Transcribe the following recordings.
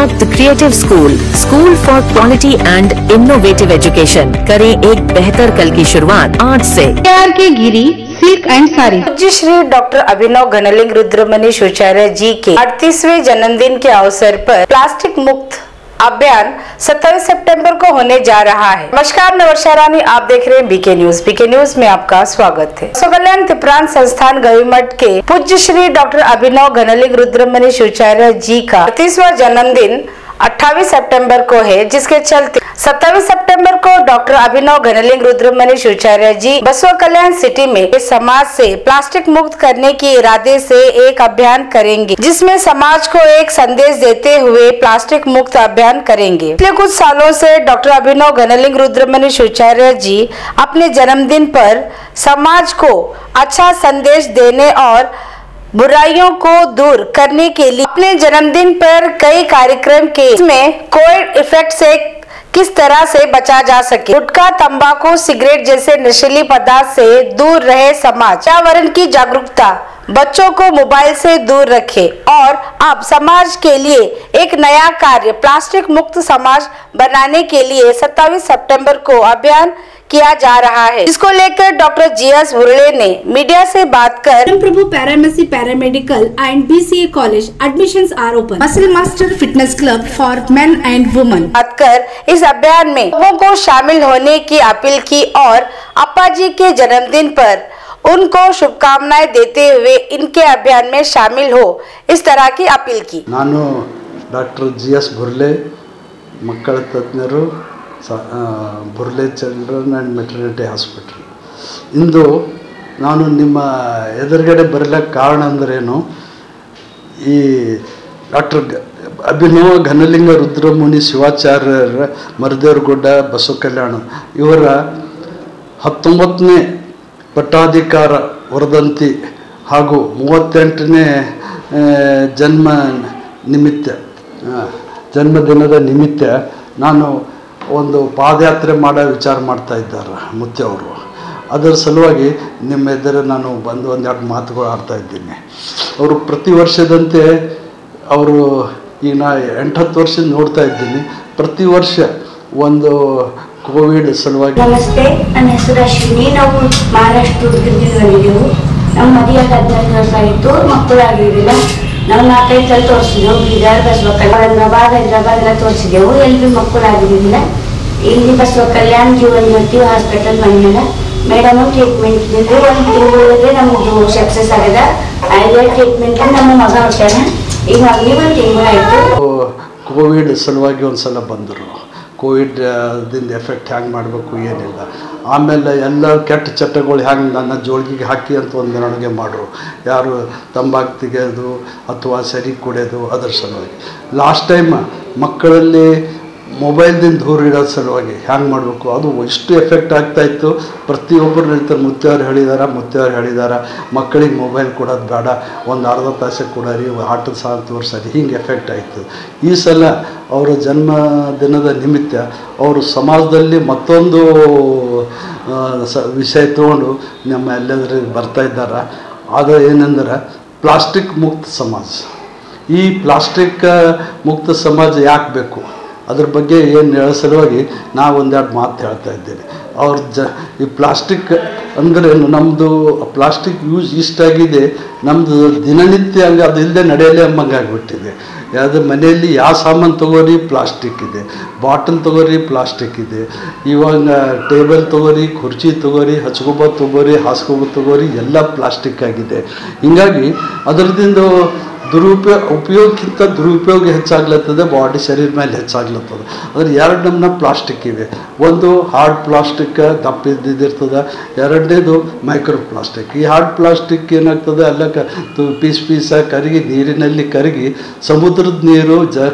The creative school for quality and innovative education. करें एक बेहतर कल की शुरुआत आज से। के गिरी सिल्क एंड साड़ी। पूज्य श्री डॉक्टर अभिनव घनलिंग रुद्रमणि शिवाचार्य जी के 38वें जन्मदिन के अवसर पर प्लास्टिक मुक्त अभियान 27 सितंबर को होने जा रहा है। नमस्कार, नवर्षा रानी, आप देख रहे हैं बीके न्यूज। बीके न्यूज में आपका स्वागत है। कल्याण तिप्रान संस्थान गविमठ के पूज्य श्री डॉक्टर अभिनव घनलिंग रुद्रमणि शिवाचार्य जी का 38वां जन्मदिन 28 सितंबर को है, जिसके चलते 27 सितंबर को डॉक्टर अभिनव घनलिंग रुद्रमणि शिवाचार्य जी बसवा कल्याण सिटी में समाज से प्लास्टिक मुक्त करने के इरादे से एक अभियान करेंगे, जिसमें समाज को एक संदेश देते हुए प्लास्टिक मुक्त अभियान करेंगे। पिछले कुछ सालों से डॉक्टर अभिनव घनलिंग रुद्रमणि शिवाचार्य जी अपने जन्मदिन पर समाज को अच्छा संदेश देने और बुराइयों को दूर करने के लिए अपने जन्मदिन पर कई कार्यक्रम के, इसमें कोविड इफेक्ट से किस तरह से बचा जा सके, गुटखा, तंबाकू, सिगरेट जैसे नशीली पदार्थ से दूर रहे समाज, पर्यावरण की जागरूकता, बच्चों को मोबाइल से दूर रखें और अब समाज के लिए एक नया कार्य प्लास्टिक मुक्त समाज बनाने के लिए 27 सितंबर को अभियान किया जा रहा है, जिसको लेकर डॉक्टर जीएस बुरले ने मीडिया से बात कर Prabhu pharmacy paramedical and BCA college admissions are open, muscle master fitness club for men and women बात कर इस अभियान में लोगों को शामिल होने की अपील की और अप्पा जी के जन्मदिन पर उनको शुभकामनाएं देते हुए इनके अभियान में शामिल हो इस तरह की अपील की। ನಾನು ಡಾಕ್ಟರ್ ಜಿಎಸ್ ಬುರ್ಲೆ, ಮಕ್ಕಳ ತಜ್ಞರು, ಬುರ್ಲೆ ಚಿಲ್ಡ್ರನ್ ಆ್ಯಂಡ್ ಮೆಟರ್ನಿಟಿ ಹಾಸ್ಪಿಟಲ್. ಇಂದು ನಾನು ನಿಮ್ಮ ಎದುರುಗಡೆ ಬರಲಿಕ್ಕೆ ಕಾರಣ ಅಂದ್ರೇನು, ಈ ಡಾಕ್ಟರ್ ಅಭಿನವ ಘನಲಿಂಗ ರುದ್ರಮುನಿ ಶಿವಾಚಾರ್ಯರ ಮರದೇವರಗುಡ್ಡ ಬಸವ ಕಲ್ಯಾಣ ಇವರ 19ನೇ ಪಟ್ಟಾಧಿಕಾರ ವರ್ಧಂತಿ ಹಾಗೂ 38ನೇ ಜನ್ಮದಿನದ ನಿಮಿತ್ತ ನಾನು ಒಂದು ಪಾದಯಾತ್ರೆ ಮಾಡೋ ವಿಚಾರ ಮಾಡ್ತಾ ಇದ್ದಾರೆ ಮುತ್ಯ ಅವರು. ಅದರ ಸಲುವಾಗಿ ನಿಮ್ಮ ಎದುರು ನಾನು ಬಂದು ಒಂದೆರಡು ಮಾತುಗಳು ಆಡ್ತಾ ಇದ್ದೀನಿ. ಅವರು ಪ್ರತಿ ವರ್ಷದಂತೆ ಅವರು ಈಗ ನಾ 8-10 ವರ್ಷ ನೋಡ್ತಾ ಇದ್ದೀನಿ, ಪ್ರತಿ ವರ್ಷ ಒಂದು ಕೋವಿಡ್ ಸಲುವಾಗಿ. ನಮಸ್ತೆ, ನನ್ನ ಹೆಸರು ಅಶ್ವಿನಿ. ನಾವು ಮಹಾರಾಷ್ಟ್ರದಿಂದ ಬಂದಿದ್ದೆವು. ನಮ್ಮ ಮದುವೆ 15 ವರ್ಷ ಆಯಿತು, ಮಕ್ಕಳಾಗಿರಲಿಲ್ಲ. ನಾವು 4-5 ಸಲ ತೋರಿಸಿದೆವು. ಬೀದರ್, ಬಸವ ಕಲ್ಯಾಣ, ಹೈದರಾಬಾದ್ ಎಲ್ಲ ತೋರಿಸಿದೆವು. ಎಲ್ರಿಗೂ ಮಕ್ಕಳಾಗಿರಲಿಲ್ಲ. ಇಲ್ಲಿ ಬಸವ ಕಲ್ಯಾಣ ಜೀವನ್ ಜ್ಯೋತಿ ಹಾಸ್ಪಿಟಲ್ ಬಂದಿಲ್ಲ. ಮೇಡಮ್ ಟ್ರೀಟ್ಮೆಂಟ್ ಇದ್ದಿದ್ದು 1 ತಿಂಗಳಿಗೆ ನಮ್ಮದು ಸಕ್ಸಸ್ ಆಗಿದೆ. ಐದೇ ಟ್ರೀಟ್ಮೆಂಟ್ ನಮ್ಮ ಮಗ ಹೊಟ್ಟಾನ. ಈಗ ಮಗನಿಗೆ 1 ತಿಂಗಳಾಯಿತು. ಕೋವಿಡ್ ಸಲುವಾಗಿ ಒಂದು ಸಲ ಬಂದರು. ಕೋವಿಡ್ದಿಂದ ಎಫೆಕ್ಟ್ ಹ್ಯಾಂಗೆ ಮಾಡಬೇಕು ಏನಿಲ್ಲ. ಆಮೇಲೆ ಎಲ್ಲ ಕೆಟ್ಟ ಚಟಗಳು ಹ್ಯಾಂಗೆ ನನ್ನ ಜೋಳಿಗೆಗೆ ಹಾಕಿ ಅಂತ ಒಂದು ಮೆರವಣಿಗೆ ಮಾಡ್ರು. ಯಾರು ತಂಬಾಕು ತೆಗೆಯೋದು ಅಥವಾ ಸರಿ ಕುಡಿಯೋದು, ಅದರ ಸಲುವಾಗಿ. ಲಾಸ್ಟ್ ಟೈಮ್ ಮಕ್ಕಳಲ್ಲಿ ಮೊಬೈಲ್ದಿಂದ ದೂರ ಇಡೋ ಸಲುವಾಗಿ ಹ್ಯಾಂಗೆ ಮಾಡಬೇಕು, ಅದು ಎಷ್ಟು ಎಫೆಕ್ಟ್ ಆಗ್ತಾಯಿತ್ತು. ಪ್ರತಿಯೊಬ್ಬರು ಹೇಳ್ತಾರೆ, ಮುತ್ತೆಯವ್ರು ಹೇಳಿದಾರ ಮಕ್ಕಳಿಗೆ ಮೊಬೈಲ್ ಕೊಡೋದು ಬೇಡ, ಒಂದು ಅರ್ಧ ತಾಸೆ ಕೊಡೋರಿ, ಆಟದ ಸಾಲ ತೋರಿಸೋರಿ, ಹಿಂಗೆ ಎಫೆಕ್ಟ್ ಆಯಿತು. ಈ ಸಲ ಅವರ ಜನ್ಮದಿನದ ನಿಮಿತ್ತ ಅವರು ಸಮಾಜದಲ್ಲಿ ಮತ್ತೊಂದು ವಿಷಯ ತೊಗೊಂಡು ನಮ್ಮ ಎಲ್ಲೆದ್ರಿಗೆ ಬರ್ತಾ ಇದ್ದಾರೆ. ಅದು ಏನಂದ್ರೆ ಪ್ಲಾಸ್ಟಿಕ್ ಮುಕ್ತ ಸಮಾಜ. ಈ ಪ್ಲಾಸ್ಟಿಕ್ ಮುಕ್ತ ಸಮಾಜ ಯಾಕೆ ಬೇಕು, ಅದ್ರ ಬಗ್ಗೆ ಏನು ಹೇಳೋ ಸಲುವಾಗಿ ನಾವು ಒಂದೆರಡು ಮಾತು ಹೇಳ್ತಾ ಇದ್ದೇನೆ. ಈ ಪ್ಲಾಸ್ಟಿಕ್ ಅಂದರೆ ನಮ್ಮದು ಪ್ಲಾಸ್ಟಿಕ್ ಯೂಸ್ ಇಷ್ಟಾಗಿದೆ, ನಮ್ಮದು ದಿನನಿತ್ಯ ಹಂಗೆ ಅದು ಇಲ್ಲದೆ ನಡೆಯಲೇ ಅಂಬಂಗೆ ಆಗಿಬಿಟ್ಟಿದೆ. ಯಾವುದು ಮನೆಯಲ್ಲಿ ಯಾವ ಸಾಮಾನು ತೊಗೋರಿ ಪ್ಲಾಸ್ಟಿಕ್ ಇದೆ, ಬಾಟಲ್ ತೊಗೋರಿ ಪ್ಲಾಸ್ಟಿಕ್ ಇದೆ, ಇವಾಗ ಟೇಬಲ್ ತೊಗೋರಿ, ಕುರ್ಚಿ ತೊಗೋರಿ, ಹಚ್ಕೊಬ ತೊಗೋರಿ, ಹಾಸ್ಕೊಬ ತೊಗೋರಿ, ಎಲ್ಲ ಪ್ಲಾಸ್ಟಿಕ್ ಆಗಿದೆ. ಹೀಗಾಗಿ ಅದರದಿಂದ ಉಪಯೋಗಕ್ಕಿಂತ ದುರುಪಯೋಗ ಹೆಚ್ಚಾಗ್ಲತ್ತದೆ, ಬಾಡಿ ಶರೀರ ಮೇಲೆ ಹೆಚ್ಚಾಗ್ಲತ್ತದ. ಅದ್ರ 2 ನಮೂನೆ ಪ್ಲಾಸ್ಟಿಕ್ ಇವೆ. ಒಂದು ಹಾರ್ಡ್ ಪ್ಲಾಸ್ಟಿಕ್ ದಪ್ಪ ಇದ್ದಿರ್ತದೆ, ಎರಡನೇದು ಮೈಕ್ರೋ ಪ್ಲಾಸ್ಟಿಕ್. ಈ ಹಾರ್ಡ್ ಪ್ಲಾಸ್ಟಿಕ್ ಏನಾಗ್ತದೆ, ಎಲ್ಲ ಪೀಸಾಗಿ ಕರಗಿ ನೀರಿನಲ್ಲಿ ಕರಗಿ ಸಮುದ್ರದ ನೀರು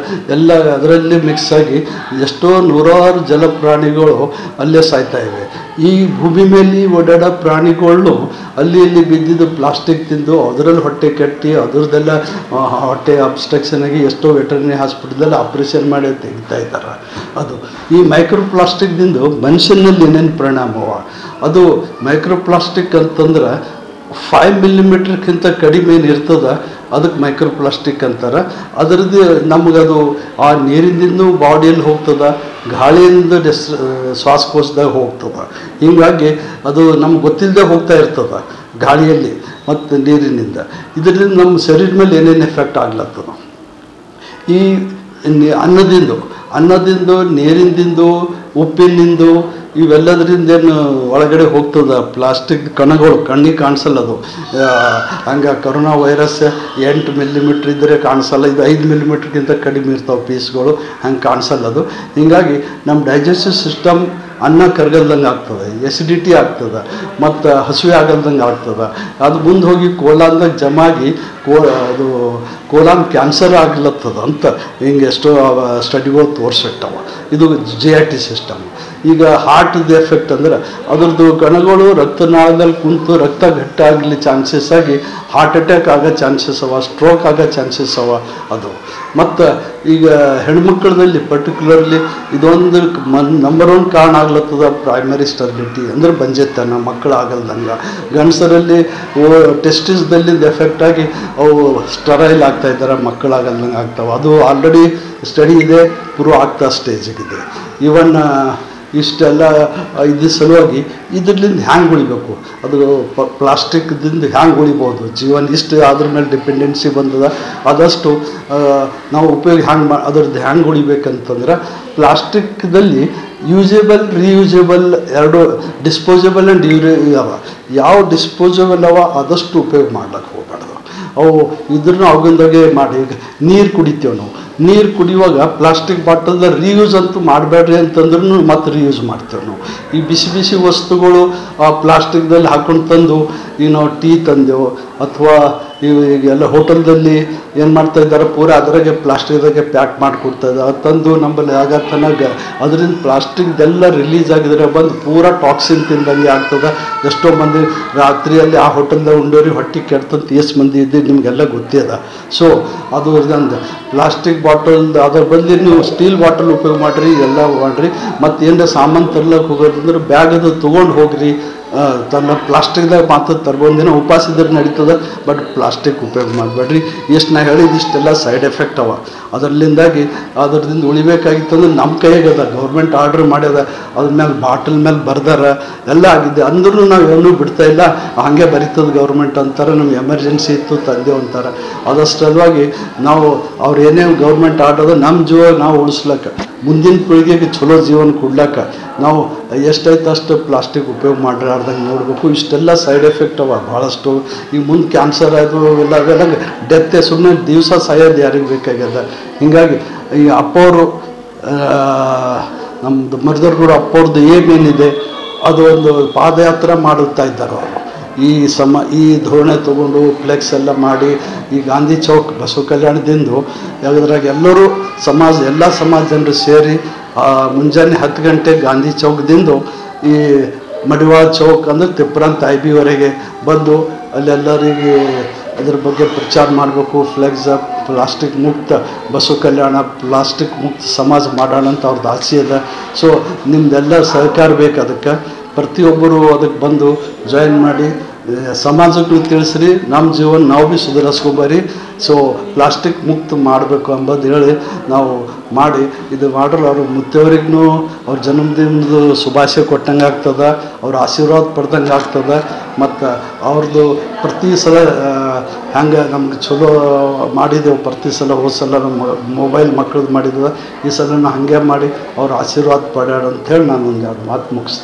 ಎಲ್ಲ ಅದರಲ್ಲಿ ಮಿಕ್ಸ್ ಆಗಿ ಎಷ್ಟೋ ನೂರಾರು ಜಲಪ್ರಾಣಿಗಳು ಅಲ್ಲೇ ಸಾಯ್ತಾ ಇವೆ. ಈ ಭೂಮಿ ಮೇಲೆ ಓಡಾಡೋ ಪ್ರಾಣಿಗಳು ಅಲ್ಲಿ ಇಲ್ಲಿ ಬಿದ್ದಿದ್ದು ಪ್ಲಾಸ್ಟಿಕ್ ತಿಂದು ಅದರಲ್ಲಿ ಹೊಟ್ಟೆ ಕಟ್ಟಿ ಅದರದ್ದೆಲ್ಲ ಹೊಟ್ಟೆ ಅಬ್ಸ್ಟ್ರಕ್ಷನ್ ಆಗಿ ಎಷ್ಟೋ ವೆಟರ್ನರಿ ಹಾಸ್ಪಿಟಲ್ದಲ್ಲಿ ಆಪ್ರೇಷನ್ ಮಾಡಿ ತೆಗಿತಾ ಇದ್ದಾರೆ. ಅದು ಈ ಮೈಕ್ರೋ ಪ್ಲಾಸ್ಟಿಕ್ದಿಂದ ಮನುಷ್ಯನಲ್ಲಿ ಏನೇನು ಪರಿಣಾಮವ, ಅದು ಮೈಕ್ರೋ ಪ್ಲಾಸ್ಟಿಕ್ ಅಂತಂದ್ರೆ 5 ಮಿಲಿಮೀಟ್ರ್ಗಿಂತ ಕಡಿಮೆ ಏನು ಇರ್ತದೆ ಅದಕ್ಕೆ ಮೈಕ್ರೋ ಪ್ಲಾಸ್ಟಿಕ್ ಅಂತಾರೆ. ಅದರದ್ದು ನಮಗದು ಆ ನೀರಿನಿಂದ ಬಾಡಿಯಲ್ಲಿ ಹೋಗ್ತದೆ, ಗಾಳಿಯಿಂದ ಶ್ವಾಸಕೋಶದಾಗ ಹೋಗ್ತದೆ. ಹೀಗಾಗಿ ಅದು ನಮ್ಗೆ ಗೊತ್ತಿಲ್ಲದೆ ಹೋಗ್ತಾ ಇರ್ತದೆ ಗಾಳಿಯಲ್ಲಿ ಮತ್ತು ನೀರಿನಿಂದ. ಇದರಿಂದ ನಮ್ಮ ಶರೀರದ ಮೇಲೆ ಏನೇನು ಎಫೆಕ್ಟ್ ಆಗ್ಲತ್ತದ. ಈ ಅನ್ನದಿಂದ ನೀರಿಂದಿಂದು ಉಪ್ಪಿನಿಂದು ಇವೆಲ್ಲದರಿಂದೇನು ಒಳಗಡೆ ಹೋಗ್ತದೆ ಪ್ಲಾಸ್ಟಿಕ್ ಕಣಗಳು, ಕಣ್ಣಿಗೆ ಕಾಣಿಸಲ್ಲ ಅದು. ಹಂಗೆ ಕರೋನಾ ವೈರಸ್ 8 ಮಿಲಿಮೀಟ್ರ್ ಇದ್ದರೆ ಕಾಣಿಸಲ್ಲ, ಇದು 5 ಮಿಲಿಮೀಟ್ರ್ಗಿಂತ ಕಡಿಮೆ ಇರ್ತಾವೆ ಪೀಸ್ಗಳು, ಹಂಗೆ ಕಾಣಿಸಲ್ಲ ಅದು. ಹೀಗಾಗಿ ನಮ್ಮ ಡೈಜೆಸ್ಟಿವ್ ಸಿಸ್ಟಮ್ ಅನ್ನ ಕರಗಲ್ದಂಗೆ ಆಗ್ತದೆ, ಎಸಿಡಿಟಿ ಆಗ್ತದೆ, ಮತ್ತು ಹಸಿವೆ ಆಗಲ್ದಂಗೆ ಆಗ್ತದೆ. ಅದು ಮುಂದೆ ಹೋಗಿ ಕೋಲಾನ್ದಾಗ ಜಮಾಗಿ ಅದು ಕೋಲಾನ್ ಕ್ಯಾನ್ಸರ್ ಆಗ್ಲತ್ತದ ಅಂತ ಹಿಂಗೆ ಎಷ್ಟೋ ಸ್ಟಡಿಗಳು ತೋರಿಸಿಟ್ಟವ. ಇದು GIT ಸಿಸ್ಟಮ್. ಈಗ ಹಾರ್ಟ್ದು ಎಫೆಕ್ಟ್ ಅಂದ್ರೆ ಅದ್ರದ್ದು ಕಣಗಳು ರಕ್ತನಾಳದಲ್ಲಿ ಕುಂತು ರಕ್ತ ಗಟ್ಟಾಗಲಿ ಚಾನ್ಸಸ್ ಆಗಿ ಹಾರ್ಟ್ ಅಟ್ಯಾಕ್ ಆಗೋ ಚಾನ್ಸಸ್ ಅವ, ಸ್ಟ್ರೋಕ್ ಆಗೋ ಚಾನ್ಸಸ್ ಅವ ಅದು. ಮತ್ತು ಈಗ ಹೆಣ್ಮಕ್ಳದಲ್ಲಿ ಪರ್ಟಿಕ್ಯುಲರ್ಲಿ ಇದೊಂದು ನಂಬರ್ 1 ಕಾರಣ ಆಗ್ಲತ್ತದ ಪ್ರೈಮರಿ ಸ್ಟೆರಿಲಿಟಿ ಅಂದ್ರೆ ಬಂಜೆತನ, ಮಕ್ಕಳು ಆಗಲ್ದಂಗೆ. ಗಂಡಸರಲ್ಲಿ ಟೆಸ್ಟಿಸ್ದಲ್ಲಿ ಎಫೆಕ್ಟ್ ಆಗಿ ಅವು ಸ್ಟರೈಲ್ ಆಗ್ತಾ ಇದ್ದಾರೆ, ಮಕ್ಕಳಾಗಲ್ದಂಗೆ ಆಗ್ತಾವೆ. ಅದು ಆಲ್ರೆಡಿ ಸ್ಟಡಿ ಇದೆ, ಪ್ರೂವ್ ಆಗ್ತಾ ಸ್ಟೇಜಿಗಿದೆ. ಇವನ್ ಇಷ್ಟೆಲ್ಲ ಇದ್ರ ಸಲುವಾಗಿ ಇದರಿಂದ ಹ್ಯಾಂಗೆ ಉಳಿಬೇಕು, ಅದು ಪ್ಲಾಸ್ಟಿಕ್ದಿಂದ ಹ್ಯಾಂಗೆ ಉಳಿಬೋದು ಜೀವನ, ಇಷ್ಟು ಅದ್ರ ಮೇಲೆ ಡಿಪೆಂಡೆನ್ಸಿ ಬಂದದ. ಆದಷ್ಟು ನಾವು ಉಪಯೋಗ ಅದ್ರದ್ದು ಹ್ಯಾಂಗೆ ಉಳಿಬೇಕಂತಂದ್ರೆ ಪ್ಲಾಸ್ಟಿಕ್ದಲ್ಲಿ ಯೂಸೇಬಲ್, ರೀಯೂಸೇಬಲ್ ಎರಡು, ಡಿಸ್ಪೋಸಬಲ್ ಆ್ಯಂಡ್ ಅವ. ಯಾವ ಡಿಸ್ಪೋಸಬಲ್ ಅವ ಆದಷ್ಟು ಉಪಯೋಗ ಮಾಡ್ಲಿಕ್ಕೆ ಹೋಗ್ಬಾರ್ದು. ಅವು ಇದ್ರೂ ಅವಾಗಿಂದಾಗೆ ಮಾಡಿ. ಈಗ ನೀರು ಕುಡಿತೇವೆ ನಾವು, ನೀರು ಕುಡಿಯುವಾಗ ಪ್ಲಾಸ್ಟಿಕ್ ಬಾಟಲ್ದ ರೀಯೂಸ್ ಅಂತೂ ಮಾಡಬೇಡ್ರಿ ಅಂತಂದ್ರೂ ಮತ್ತೆ ರೀಯೂಸ್ ಮಾಡ್ತೇವೆ ನಾವು. ಈ ಬಿಸಿ ಬಿಸಿ ವಸ್ತುಗಳು ಆ ಪ್ಲಾಸ್ಟಿಕ್ದಲ್ಲಿ ಹಾಕೊಂಡು ತಂದು ಈಗ ನಾವು ಟೀ ತಂದೆವು ಅಥವಾ ಈಗೆಲ್ಲ ಹೋಟೆಲ್ದಲ್ಲಿ ಏನು ಮಾಡ್ತಾ ಇದ್ದಾರೆ, ಪೂರಾ ಅದರಾಗೆ ಪ್ಲಾಸ್ಟಿಕ್ದಾಗೆ ಪ್ಯಾಕ್ ಮಾಡಿಕೊಡ್ತಾ ಇದ್ದಾರೆ. ತಂದು ನಮ್ಮಲ್ಲಿ ಆಗ ತನಕ ಅದರಿಂದ ಪ್ಲಾಸ್ಟಿಕ್ದೆಲ್ಲ ರಿಲೀಸ್ ಆಗಿದ್ರೆ ಬಂದು ಪೂರಾ ಟಾಕ್ಸಿನ್ ತಿಂದಂಗೆ ಆಗ್ತದೆ. ಎಷ್ಟೋ ಮಂದಿ ರಾತ್ರಿಯಲ್ಲಿ ಆ ಹೋಟೆಲ್ದಾಗ ಉಂಡೋರಿ ಹೊಟ್ಟೆ ಕೆಡ್ತಂತ ಎಷ್ಟು ಮಂದಿ ಇದ್ದು ನಿಮಗೆಲ್ಲ ಗೊತ್ತಿದೆ. ಸೊ ಅದು ಇದೊಂದು ಪ್ಲಾಸ್ಟಿಕ್ ಬಾಟಲ್, ಅದ್ರ ಬದಲು ನೀವು ಸ್ಟೀಲ್ ಬಾಟಲ್ ಉಪಯೋಗ ಮಾಡಿರಿ, ಎಲ್ಲ ಮಾಡಿರಿ. ಮತ್ತು ಏನರ ಸಾಮಾನು ತರ್ಲಕ್ಕೆ ಹೋಗೋದಂದ್ರೆ ಬ್ಯಾಗ್ ಅದು ತೊಗೊಂಡು ಹೋಗ್ರಿ. ತನ್ನ ಪ್ಲಾಸ್ಟಿಕ್ದಾಗ ಮಾತ್ರ ತರ್ಬಂದಿನ ಉಪವಾಸ ಇದ್ರೆ ನಡೀತದೆ, ಬಟ್ ಪ್ಲಾಸ್ಟಿಕ್ ಉಪಯೋಗ ಮಾಡಬೇಡ್ರಿ. ಎಷ್ಟು ನಾ ಹೇಳಿದ ಇಷ್ಟೆಲ್ಲ ಸೈಡ್ ಎಫೆಕ್ಟ್ ಅವ. ಅದರಲ್ಲಿಂದಾಗಿ ಅದ್ರದಿಂದ ಉಳಿಬೇಕಾಗಿತ್ತು ಅಂದ್ರೆ ನಮ್ಮ ಕೈಯಾಗದ, ಗೌರ್ಮೆಂಟ್ ಆರ್ಡ್ರ್ ಮಾಡ್ಯದ, ಅದ್ರ ಮೇಲೆ ಬಾಟಲ್ ಮೇಲೆ ಬರ್ದಾರ, ಎಲ್ಲ ಆಗಿದೆ. ಅಂದ್ರೂ ನಾವು ಏನೂ ಬಿಡ್ತಾ ಇಲ್ಲ, ಹಾಗೆ ಬರೀತದೆ ಗೌರ್ಮೆಂಟ್ ಅಂತಾರೆ. ನಮ್ಗೆ ಎಮರ್ಜೆನ್ಸಿ ಇತ್ತು ತಂದೆವು ಅಂತಾರೆ. ಅದಷ್ಟಲ್ವಾಗಿ ನಾವು ಅವ್ರು ಏನೇನು ಗೌರ್ಮೆಂಟ್ ಆರ್ಡರ್ ನಮ್ಮ ಜೀವ ನಾವು ಉಳಿಸ್ಲಕ್ಕ, ಮುಂದಿನ ಪೀಳಿಗೆಗೆ ಚಲೋ ಜೀವನ ಕೊಡ್ಲಕ್ಕ ನಾವು ಎಷ್ಟೈತೆ ಅಷ್ಟು ಪ್ಲಾಸ್ಟಿಕ್ ಉಪಯೋಗ ಮಾಡಿರಾರ್ದಂಗೆ ನೋಡಬೇಕು. ಇಷ್ಟೆಲ್ಲ ಸೈಡ್ ಎಫೆಕ್ಟ್ ಅವ ಭಾಳಷ್ಟು. ಈಗ ಮುಂದೆ ಕ್ಯಾನ್ಸರ್ ಅದು ಎಲ್ಲ ಅವೆಲ್ಲ ಡೆತ್ತೆ, ಸುಮ್ಮನೆ ದಿವಸ ಸಾಯೋದು ಯಾರಿಗೆ ಬೇಕಾಗ್ಯದ. ಹೀಗಾಗಿ ಈ ಅಪ್ಪವರು ನಮ್ಮದು ಮರಿದವ್ರು ಅಪ್ಪವ್ರದ್ದು ಏನೇನಿದೆ ಅದು ಒಂದು ಪಾದಯಾತ್ರೆ ಮಾಡುತ್ತಾ ಇದ್ದಾರೆ ಅವರು. ಈ ಧೋರಣೆ ತೊಗೊಂಡು ಫ್ಲೆಕ್ಸ್ ಎಲ್ಲ ಮಾಡಿ ಈ ಗಾಂಧಿ ಚೌಕ್ ಬಸವ ಕಲ್ಯಾಣದಿಂದ ಯಾವ್ದ್ರಾಗ ಎಲ್ಲರೂ ಎಲ್ಲ ಸಮಾಜ ಜನರು ಸೇರಿ ಮುಂಜಾನೆ 10 ಗಂಟೆ ಗಾಂಧಿ ಚೌಕದಿಂದ ಈ ಮಡಿವಾಳ ಚೌಕ್ ಅಂದರೆ ತಿಪ್ರಂತ IB ಬಂದು ಅಲ್ಲೆಲ್ಲರಿಗೆ ಅದ್ರ ಬಗ್ಗೆ ಪ್ರಚಾರ ಮಾಡಬೇಕು. ಫ್ಲೆಕ್ಸ್ ಪ್ಲಾಸ್ಟಿಕ್ ಮುಕ್ತ ಬಸವ ಕಲ್ಯಾಣ, ಪ್ಲಾಸ್ಟಿಕ್ ಮುಕ್ತ ಸಮಾಜ ಮಾಡೋಣ ಅಂತ ಅವ್ರದ್ದು ಆಸೆ ಇದೆ. ಸೊ ನಿಮ್ದೆಲ್ಲ ಸಹಕಾರ ಬೇಕು. ಅದಕ್ಕೆ ಪ್ರತಿಯೊಬ್ಬರು ಅದಕ್ಕೆ ಬಂದು ಜಾಯಿನ್ ಮಾಡಿ ಸಮಾಜಕ್ಕೂ ತಿಳಿಸ್ರಿ, ನಮ್ಮ ಜೀವನ ನಾವು ಭೀ ಸುಧಾರಿಸ್ಕೊಬರಿ. ಸೊ ಪ್ಲಾಸ್ಟಿಕ್ ಮುಕ್ತ ಮಾಡಬೇಕು ಅಂಬೋದು ಹೇಳಿ ನಾವು ಮಾಡಿ ಇದು ಮಾಡ್ರೆ ಅವ್ರ ಮುತ್ತವರಿಗೂ ಅವ್ರ ಜನ್ಮದಿನದ ಶುಭಾಶಯ ಕೊಟ್ಟಂಗೆ ಆಗ್ತದೆ, ಅವ್ರ ಆಶೀರ್ವಾದ ಪಡ್ದಂಗೆ ಆಗ್ತದೆ. ಮತ್ತು ಅವ್ರದ್ದು ಪ್ರತಿ ಸಲ ಹೆಂಗೆ ನಮ್ಗೆ ಚಲೋ ಮಾಡಿದೆವು, ಪ್ರತಿ ಸಲ ಹೋದ ಸಲ ನಮ್ಮ ಮೊಬೈಲ್ ಮಕ್ಕಳದ್ದು ಮಾಡಿದ್ವಿ, ಈ ಸಲ ಹಾಗೆ ಮಾಡಿ ಅವ್ರ ಆಶೀರ್ವಾದ ಪಡ್ಯಾಡ ಅಂಥೇಳಿ ನಾನು ಒಂದು 2 ಮಾತು ಮುಗಿಸ್ತೀನಿ.